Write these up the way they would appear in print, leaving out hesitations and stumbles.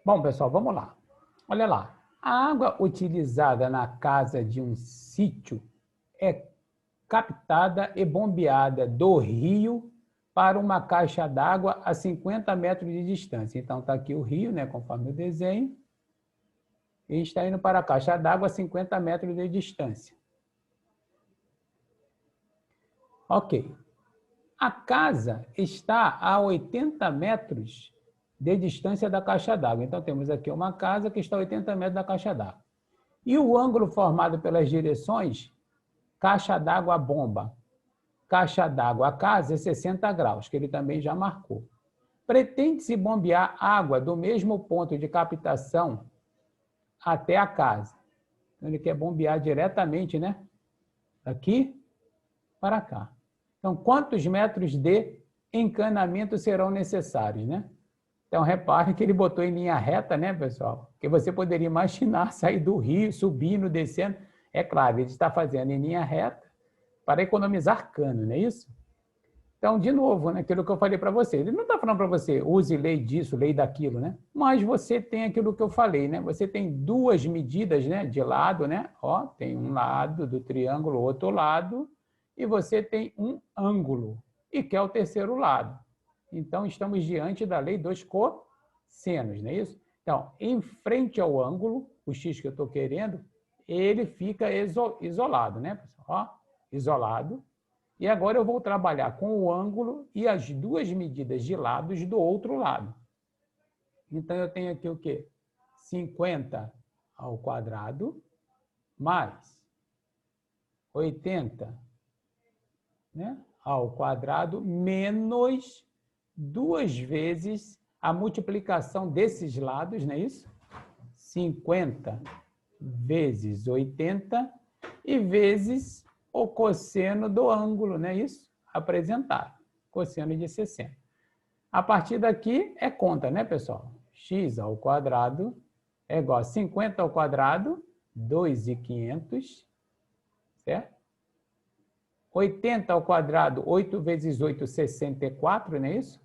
Bom, pessoal, vamos lá. Olha lá. A água utilizada na casa de um sítio é captada e bombeada do rio para uma caixa d'água a 50 metros de distância. Então, está aqui o rio, né, conforme o desenho, e está indo para a caixa d'água a 50 metros de distância. Ok. A casa está a 80 metros de distância da caixa d'água. Então, temos aqui uma casa que está a 80 metros da caixa d'água. E o ângulo formado pelas direções, caixa d'água bomba, caixa d'água a casa, é 60 graus, que ele também já marcou. Pretende-se bombear água do mesmo ponto de captação até a casa. Então, ele quer bombear diretamente, né? Daqui para cá. Então, quantos metros de encanamento serão necessários, né? Então, repare que ele botou em linha reta, né, pessoal? Que você poderia imaginar sair do rio, subindo, descendo. É claro, ele está fazendo em linha reta para economizar cano, não é isso? Então, de novo, né, aquilo que eu falei para você. Ele não está falando para você, use lei disso, lei daquilo, né? Mas você tem aquilo que eu falei, né? Você tem duas medidas, né, de lado, né? Ó, tem um lado do triângulo, outro lado, e você tem um ângulo, e quer o terceiro lado. Então, estamos diante da lei dos cossenos, não é isso? Então, em frente ao ângulo, o x que eu estou querendo, ele fica isolado, né, pessoal? Ó, isolado. E agora eu vou trabalhar com o ângulo e as duas medidas de lados do outro lado. Então, eu tenho aqui o quê? 50 ao quadrado mais 80, né, ao quadrado menos 2 vezes a multiplicação desses lados, não é isso? 50 vezes 80 e vezes o cosseno do ângulo, não é isso? Apresentado, cosseno de 60. A partir daqui é conta, né, pessoal? X ao quadrado é igual a 50 ao quadrado, 2.500, certo? 80 ao quadrado, 8 vezes 8, 64, não é isso?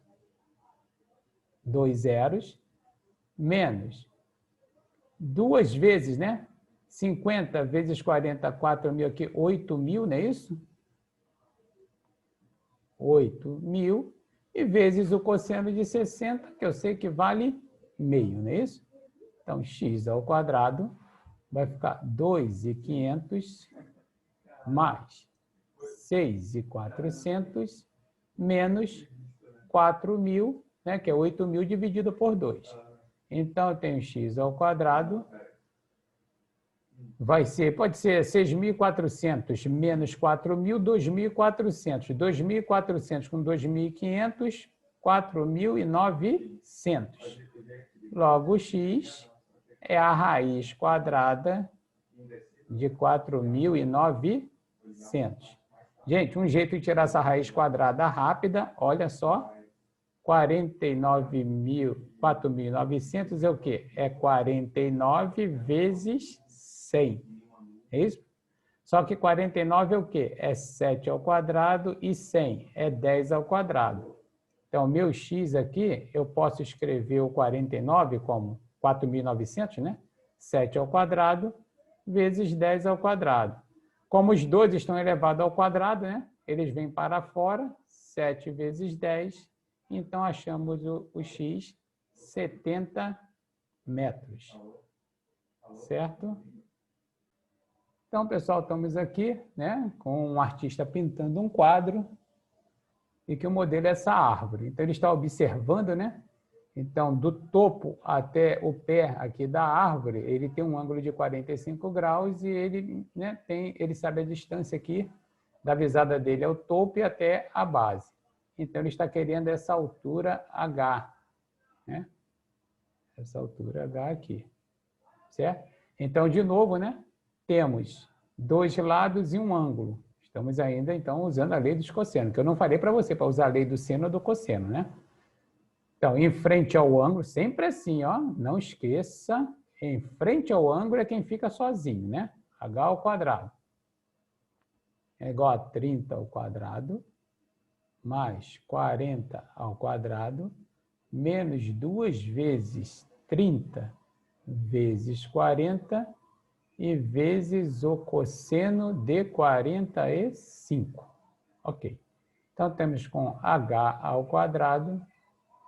2 zeros, menos 2 vezes, né? 50 vezes 40, 4.000 aqui, 8.000, não é isso? 8.000, e vezes o cosseno de 60, que eu sei que vale meio, não é isso? Então, x ao quadrado vai ficar 2.500 mais 6.400 menos 4.000, né, que é 8.000 dividido por 2. Então, eu tenho x ao quadrado, vai ser, pode ser 6.400 menos 4.000, 2.400. 2.400 com 2.500, 4.900. Logo, x é a raiz quadrada de 4.900. Gente, um jeito de tirar essa raiz quadrada rápida, olha só, 4.900 é o quê? É 49 vezes 100. É isso? Só que 49 é o quê? É 7 ao quadrado e 100 é 10 ao quadrado. Então, o meu x aqui, eu posso escrever o 49 como 4.900, né? 7 ao quadrado vezes 10 ao quadrado. Como os dois estão elevados ao quadrado, né? Eles vêm para fora, 7 vezes 10, então achamos o x 70 metros. Certo? Então, pessoal, estamos aqui, né, com um artista pintando um quadro e que o modelo é essa árvore. Então, ele está observando, né? Então, do topo até o pé aqui da árvore, ele tem um ângulo de 45 graus e ele, né, ele sabe a distância aqui da visada dele ao topo e até a base. Então, ele está querendo essa altura H, né? Essa altura H aqui, certo? Então, de novo, né, temos dois lados e um ângulo. Estamos ainda, então, usando a lei dos cossenos, que eu não falei para você, para usar a lei do seno ou do cosseno, né? Então, em frente ao ângulo, sempre assim, ó, não esqueça, em frente ao ângulo é quem fica sozinho, né? H ao quadrado é igual a 30 ao quadrado, mais 40 ao quadrado, menos 2 vezes 30 vezes 40 e vezes o cosseno de 45. Ok. Então, temos com h ao quadrado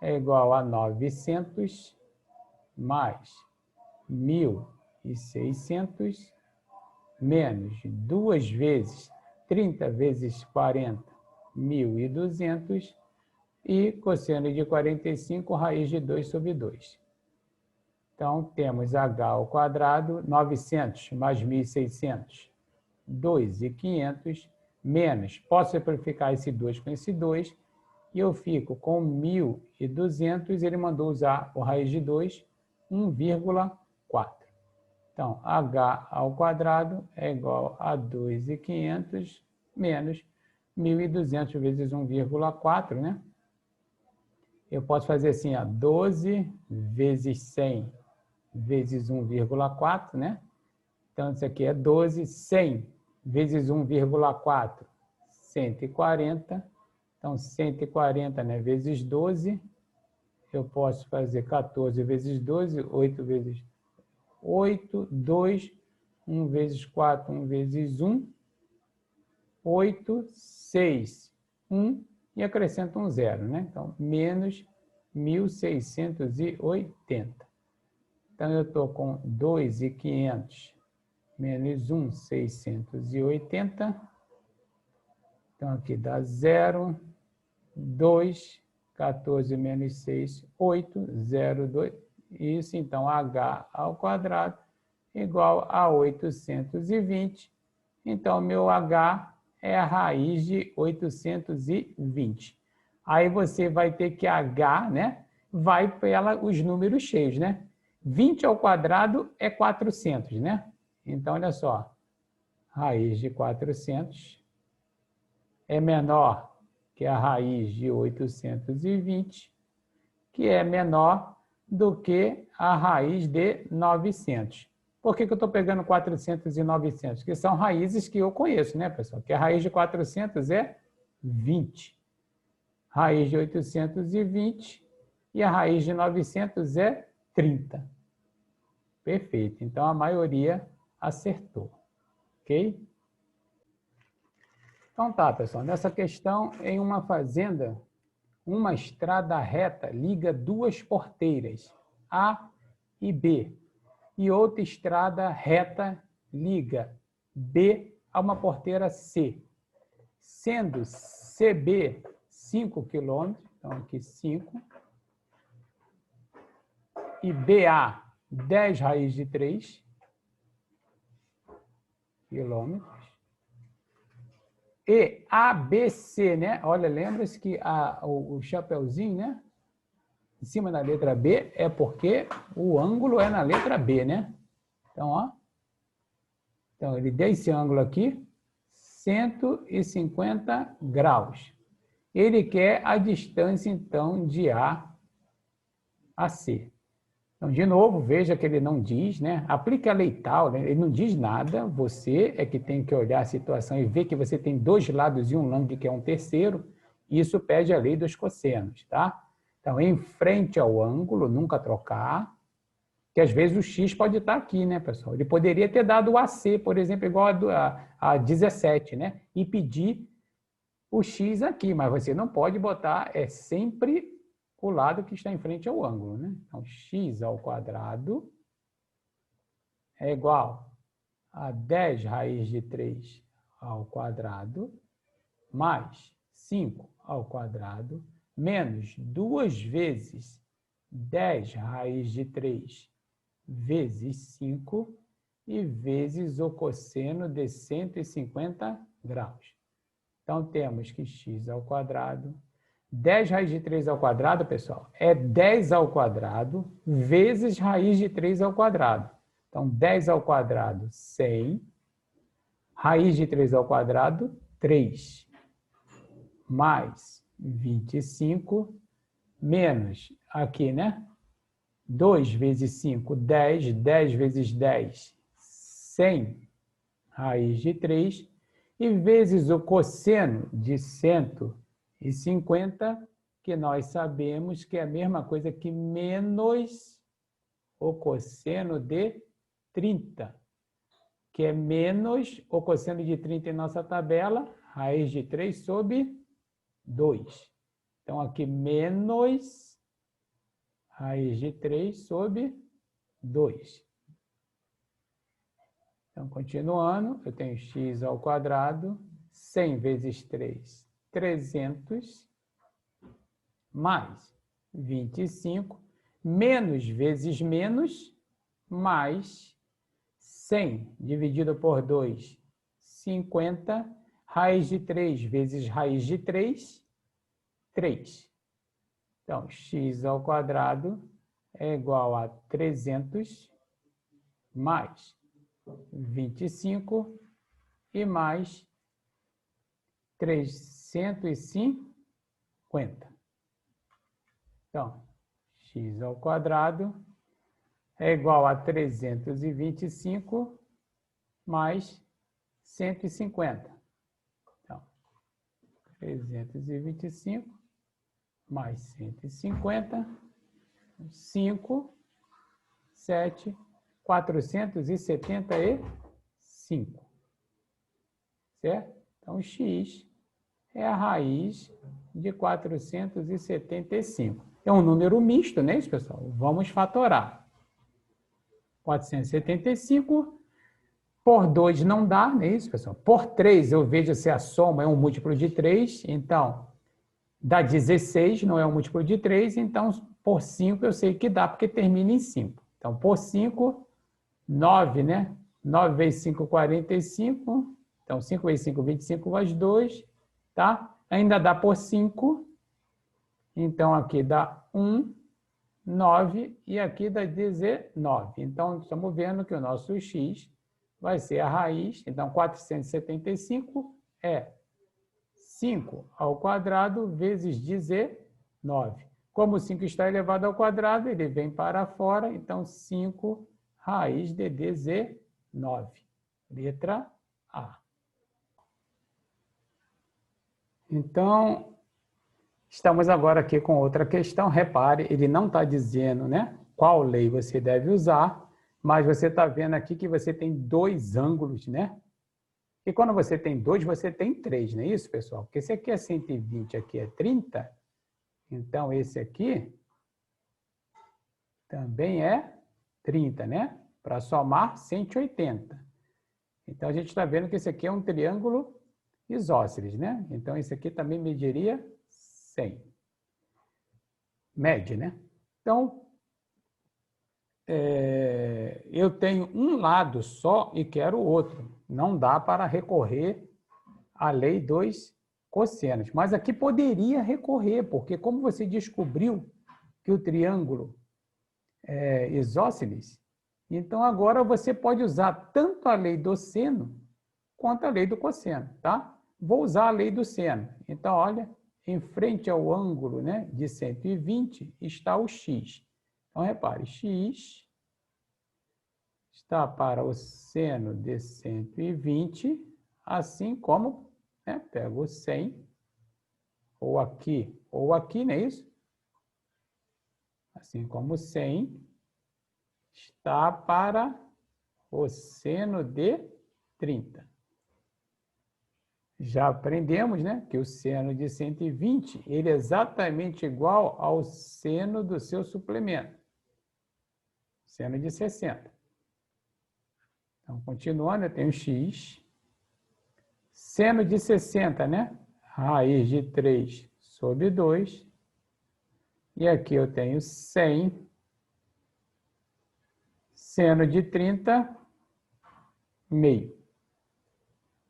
é igual a 900 mais 1.600 menos 2 vezes 30 vezes 40, 1.200, e cosseno de 45, raiz de 2 sobre 2. Então, temos h ao quadrado, 900 mais 1.600, 2.500, menos, posso simplificar esse 2 com esse 2, e eu fico com 1.200, ele mandou usar o raiz de 2, 1,4. Então, h ao quadrado é igual a 2.500 menos 1.200 vezes 1,4, né? Eu posso fazer assim, ó, 12 vezes 100 vezes 1,4, né? Então, isso aqui é 12, 100 vezes 1,4, 140. Então, 140, né, vezes 12, eu posso fazer 14 vezes 12, 8 vezes 8, 2, 1 vezes 4, 1 vezes 1, 8, 6, 1, e acrescento um zero, né? Então, menos 1.680. Então, eu estou com 2.500 menos 1.680. Então, aqui dá 0, 2, 14 menos 6, 8, 0, 2. Isso, então, h ao quadrado igual a 820. Então, meu h é a raiz de 820. Aí você vai ter que h, né, vai pela os números cheios, né? 20 ao quadrado é 400, né? Então, olha só, raiz de 400 é menor que a raiz de 820, que é menor do que a raiz de 900. Por que eu estou pegando 400 e 900? Que são raízes que eu conheço, né, pessoal? Que a raiz de 400 é 20. Raiz de 820 e a raiz de 900 é 30. Perfeito. Então, a maioria acertou. Ok? Então tá, pessoal. Nessa questão, em uma fazenda, uma estrada reta liga duas porteiras, A e B, e outra estrada reta liga B a uma porteira C, sendo CB 5 km, então aqui 5, e BA 10 raiz de 3 quilômetros, e ABC, né? Olha, lembra-se que o chapeuzinho, né? Em cima da letra B é porque o ângulo é na letra B, né? Então, ó. Então, ele deu esse ângulo aqui, 150 graus. Ele quer a distância, então, de A a C. Então, de novo, veja que ele não diz, né? Aplique a lei tal, né? Ele não diz nada, você é que tem que olhar a situação e ver que você tem dois lados e um lado que é um terceiro. Isso pede a lei dos cossenos, tá? Então, em frente ao ângulo, nunca trocar, que às vezes o x pode estar aqui, né, pessoal? Ele poderia ter dado o AC, por exemplo, igual a 17, né? E pedir o x aqui, mas você não pode botar, é sempre o lado que está em frente ao ângulo, né? Então, x ao quadrado é igual a 10 raiz de 3 ao quadrado mais 5 ao quadrado menos 2 vezes 10 raiz de 3 vezes 5 e vezes o cosseno de 150 graus. Então, temos que x ao quadrado, 10 raiz de 3 ao quadrado, pessoal, é 10 ao quadrado vezes raiz de 3 ao quadrado. Então, 10 ao quadrado, 100. Raiz de 3 ao quadrado, 3. Mais 25, menos aqui, né? 2 vezes 5, 10. 10 vezes 10, 100 raiz de 3. E vezes o cosseno de 150, que nós sabemos que é a mesma coisa que menos o cosseno de 30, que é menos o cosseno de 30 em nossa tabela, raiz de 3 sobre 2. Então, aqui, menos raiz de 3 sobre 2. Então, continuando, eu tenho x ao quadrado, 100 vezes 3, 300, mais 25, menos vezes menos, mais 100 dividido por 2, 50, raiz de 3 vezes raiz de 3, 3. Então, x ao quadrado é igual a 300 mais 25 e mais 350. Então, x ao quadrado é igual a 325 mais 150. Então, 325 mais 150, 5, 7, 475. Certo? Então, x é a raiz de 475. É um número misto, não é isso, pessoal? Vamos fatorar. 475 por 2 não dá, não é isso, pessoal? Por 3 eu vejo se a soma é um múltiplo de 3, então dá 16, não é um múltiplo de 3, então por 5 eu sei que dá, porque termina em 5. Então, por 5, 9, né? 9 vezes 5, 45. Então, 5 vezes 5, 25 mais 2, tá? Ainda dá por 5. Então, aqui dá 1, 9, e aqui dá 19. Então, estamos vendo que o nosso x vai ser a raiz. Então, 475 é 5 ao quadrado vezes 19. Como 5 está elevado ao quadrado, ele vem para fora. Então, 5 raiz de 19. Letra A. Então, estamos agora aqui com outra questão. Repare, ele não está dizendo, né, qual lei você deve usar, mas você está vendo aqui que você tem dois ângulos, né? E quando você tem 2, você tem 3, não é isso, pessoal? Porque esse aqui é 120, aqui é 30. Então, esse aqui também é 30, né? Para somar 180. Então, a gente está vendo que esse aqui é um triângulo isósceles, né? Então, esse aqui também mediria 100. Mede, né? Então, eu tenho um lado só e quero o outro. Não dá para recorrer à lei dos cossenos. Mas aqui poderia recorrer, porque como você descobriu que o triângulo é isósceles, então agora você pode usar tanto a lei do seno quanto a lei do cosseno, tá? Vou usar a lei do seno. Então, olha, em frente ao ângulo, né, de 120 está o x. Então, repare, x está para o seno de 120, assim como, né, pego o 100, ou aqui, não é isso? Assim como 100 está para o seno de 30. Já aprendemos, né, que o seno de 120 ele é exatamente igual ao seno do seu suplemento, seno de 60. Então, continuando, eu tenho x, seno de 60, né? Raiz de 3 sobre 2. E aqui eu tenho 100, seno de 30, meio.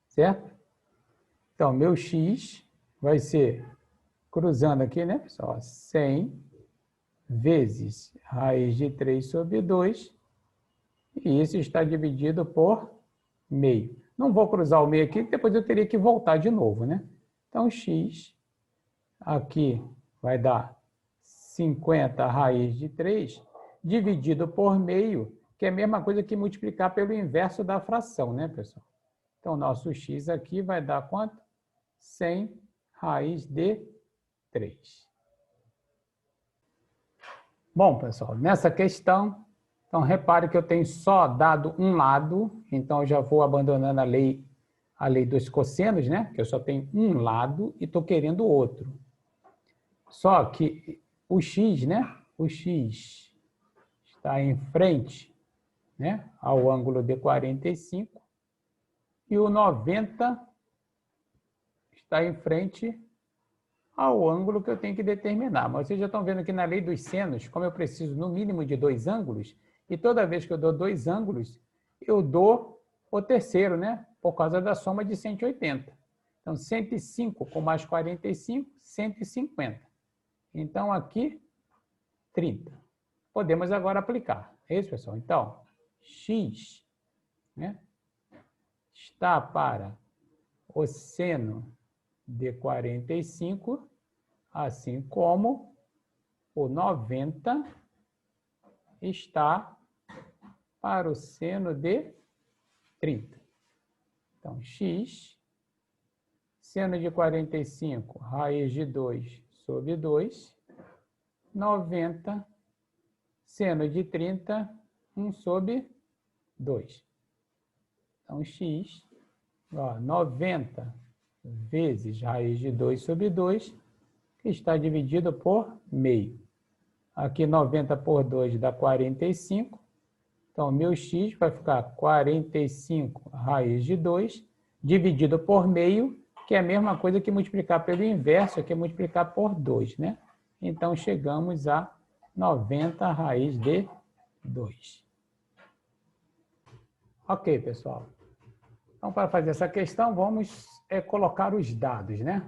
Certo? Então, meu x vai ser, cruzando aqui, né, pessoal? 100 vezes raiz de 3 sobre 2. E isso está dividido por meio. Não vou cruzar o meio aqui, depois eu teria que voltar de novo, né? Então, x aqui vai dar 50 raiz de 3 dividido por meio, que é a mesma coisa que multiplicar pelo inverso da fração, né, pessoal? Então, nosso x aqui vai dar quanto? 100 raiz de 3. Bom, pessoal, nessa questão, Então, repare que eu tenho só dado um lado, então eu já vou abandonando a lei dos cossenos, né? Que eu só tenho um lado e estou querendo outro. Só que o x, né? O x está em frente, né, ao ângulo de 45 e o 90 está em frente ao ângulo que eu tenho que determinar. Mas vocês já estão vendo aqui na lei dos senos, como eu preciso no mínimo de 2 ângulos, e toda vez que eu dou 2 ângulos, eu dou o terceiro, né? Por causa da soma de 180. Então, 105 com mais 45, 150. Então, aqui, 30. Podemos agora aplicar. É isso, pessoal? Então, x, né, está para o seno de 45, assim como o 90 está para o seno de 30. Então, x, seno de 45, raiz de 2 sobre 2, 90, seno de 30, 1 sobre 2. Então, x, 90 vezes raiz de 2 sobre 2, que está dividido por meio. Aqui, 90 por 2 dá 45. Então, meu x vai ficar 45 raiz de 2, dividido por meio, que é a mesma coisa que multiplicar pelo inverso, que é multiplicar por 2, né? Então, chegamos a 90 raiz de 2. Ok, pessoal. Então, para fazer essa questão, vamos colocar os dados, né?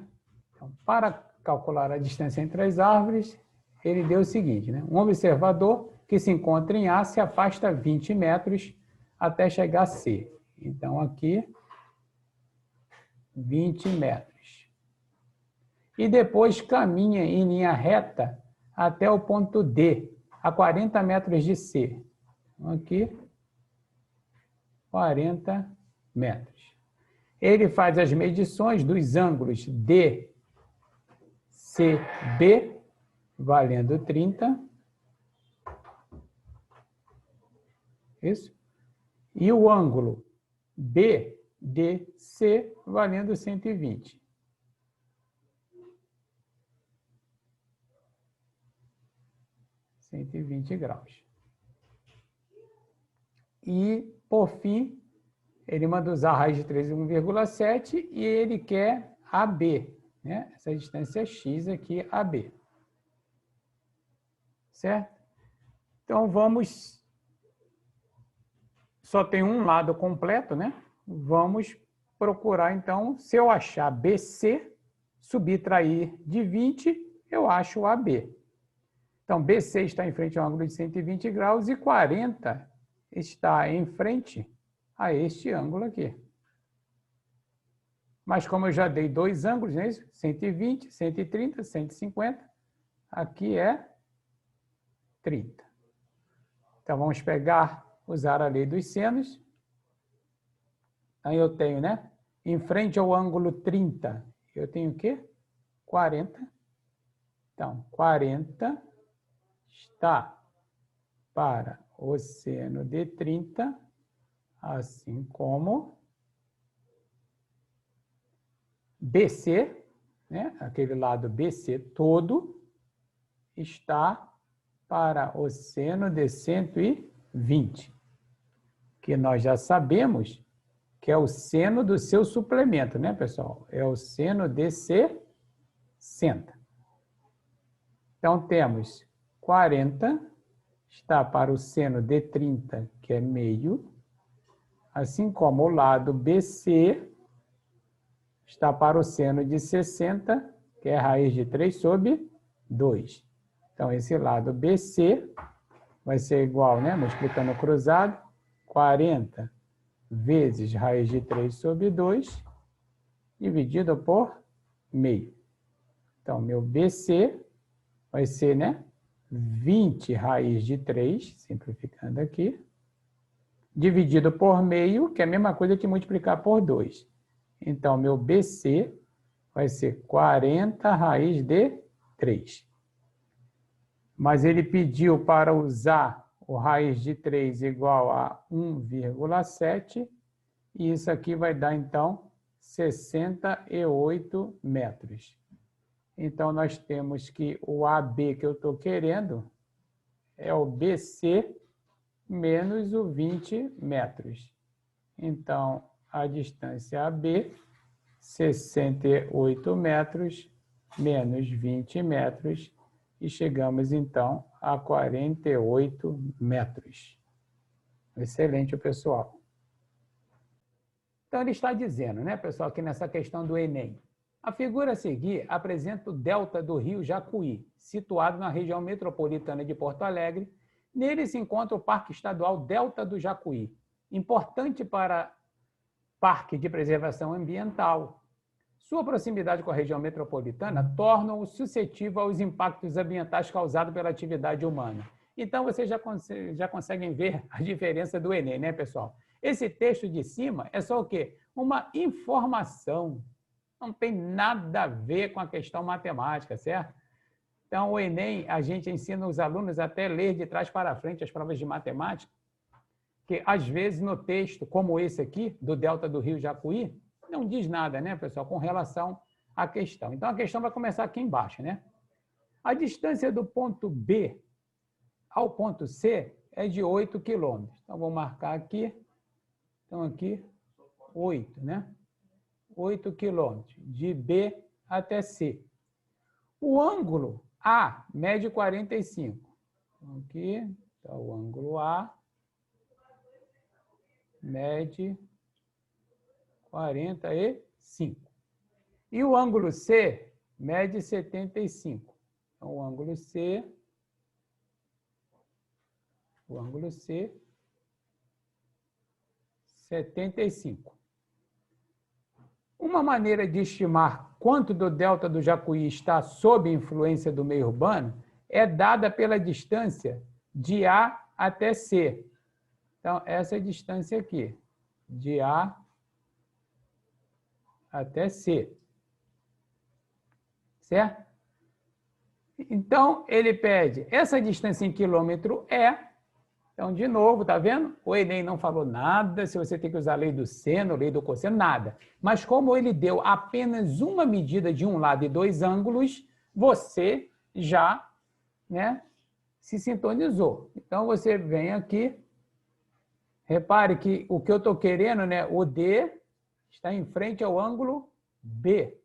Então, para calcular a distância entre as árvores, ele deu o seguinte, né? Um observador que se encontra em A se afasta 20 metros até chegar a C. Então, aqui, 20 metros. E depois caminha em linha reta até o ponto D, a 40 metros de C. Então, aqui, 40 metros. Ele faz as medições dos ângulos D, C, B, valendo 30. Isso. E o ângulo BDC valendo 120. graus. E, por fim, ele manda usar a raiz de 3 em 1,7 e ele quer AB, né? Essa distância x aqui, AB. Certo? Então, vamos... Só tem um lado completo, né? Vamos procurar, então, se eu achar BC, subtrair de 20, eu acho o AB. Então, BC está em frente ao ângulo de 120 graus e 40 está em frente a este ângulo aqui. Mas como eu já dei 2 ângulos, não é isso? 120, 130, 150, aqui é 30. Então, vamos usar a lei dos senos. Aí eu tenho, né? Em frente ao ângulo 30, eu tenho o quê? 40. Então, 40 está para o seno de 30, assim como BC, né? Aquele lado BC todo, está para o seno de 120, que nós já sabemos que é o seno do seu suplemento, né, pessoal? É o seno de 60. Então, temos 40, está para o seno de 30, que é meio, assim como o lado BC está para o seno de 60, que é raiz de 3 sobre 2. Então, esse lado BC vai ser igual, né, multiplicando o cruzado, 40 vezes raiz de 3 sobre 2, dividido por meio. Então, meu BC vai ser, né, 20 raiz de 3, simplificando aqui, dividido por meio, que é a mesma coisa que multiplicar por 2. Então, meu BC vai ser 40 raiz de 3. Mas ele pediu para usar o raiz de 3 igual a 1,7, e isso aqui vai dar, então, 68 metros. Então, nós temos que o AB que eu estou querendo é o BC menos o 20 metros. Então, a distância AB, 68 metros menos 20 metros, e chegamos, então, a 48 metros. Excelente, pessoal. Então, ele está dizendo, né, pessoal, aqui nessa questão do Enem. A figura a seguir apresenta o delta do rio Jacuí, situado na região metropolitana de Porto Alegre. Nele se encontra o Parque Estadual Delta do Jacuí, importante para Parque de Preservação Ambiental. Sua proximidade com a região metropolitana torna-o suscetível aos impactos ambientais causados pela atividade humana. Então, vocês já conseguem ver a diferença do Enem, né, pessoal? Esse texto de cima é só o quê? Uma informação. Não tem nada a ver com a questão matemática, certo? Então, o Enem, a gente ensina os alunos até ler de trás para frente as provas de matemática, que às vezes no texto, como esse aqui, do delta do rio Jacuí, não diz nada, né, pessoal, com relação à questão. Então, a questão vai começar aqui embaixo, né? A distância do ponto B ao ponto C é de 8 quilômetros. Então, vou marcar aqui. Então, aqui, 8, né? 8 quilômetros, de B até C. O ângulo A mede 45. Então, aqui está o ângulo A, mede 45. E o ângulo C mede 75. Então, o ângulo C, 75. Uma maneira de estimar quanto do delta do Jacuí está sob influência do meio urbano é dada pela distância de A até C. Então, essa é a distância aqui, de A até C. Certo? Então, ele pede essa distância em quilômetro é. Então, de novo, tá vendo? O Enem não falou nada, se você tem que usar a lei do seno, lei do cosseno, nada. Mas como ele deu apenas uma medida de um lado e dois ângulos, você já, né, se sintonizou. Então, você vem aqui, repare que o que eu estou querendo, né, o D está em frente ao ângulo B.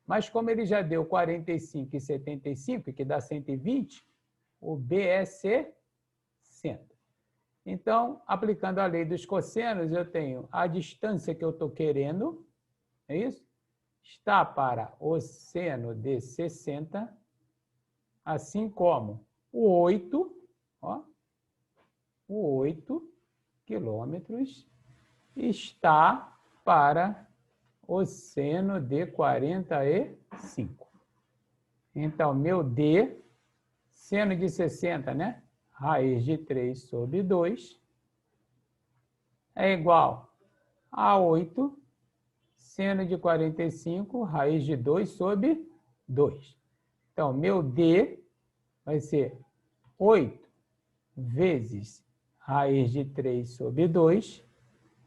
Mas como ele já deu 45 e 75, que dá 120, o B é 60. Então, aplicando a lei dos cossenos, eu tenho a distância que eu estou querendo, é isso? Está para o seno de 60, assim como o 8, ó, o 8 quilômetros está para o seno de 45. Então, meu D, seno de 60, né? Raiz de 3 sobre 2 é igual a 8, seno de 45, raiz de 2 sobre 2. Então, meu D vai ser 8 vezes raiz de 3 sobre 2,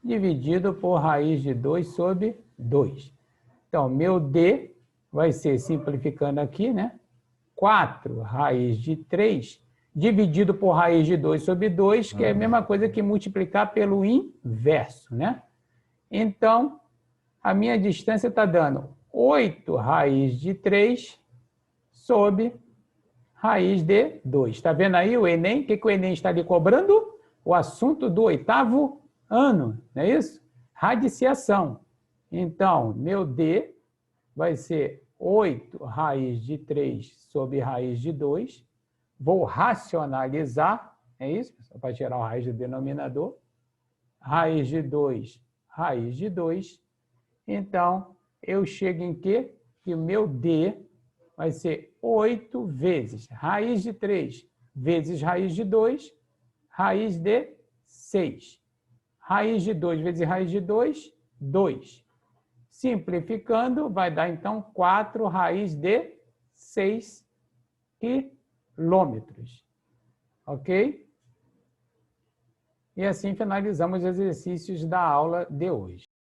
dividido por raiz de 2 sobre 2. Então, meu D vai ser, simplificando aqui, né? 4 raiz de 3 dividido por raiz de 2 sobre 2, que é a mesma coisa que multiplicar pelo inverso, né? Então, a minha distância está dando 8 raiz de 3 sobre raiz de 2. Está vendo aí o Enem? O que o Enem está lhe cobrando? O assunto do 8º ano, não é isso? Radiciação. Então, meu D vai ser 8 raiz de 3 sobre raiz de 2. Vou racionalizar, é isso? Só para tirar a raiz do denominador. Raiz de 2, raiz de 2. Então, eu chego em quê? Que o meu D vai ser 8 vezes raiz de 3 vezes raiz de 2, raiz de 6. Raiz de 2 vezes raiz de 2, 2. Simplificando, vai dar, então, 4 raiz de 6 quilômetros. Ok? E assim finalizamos os exercícios da aula de hoje.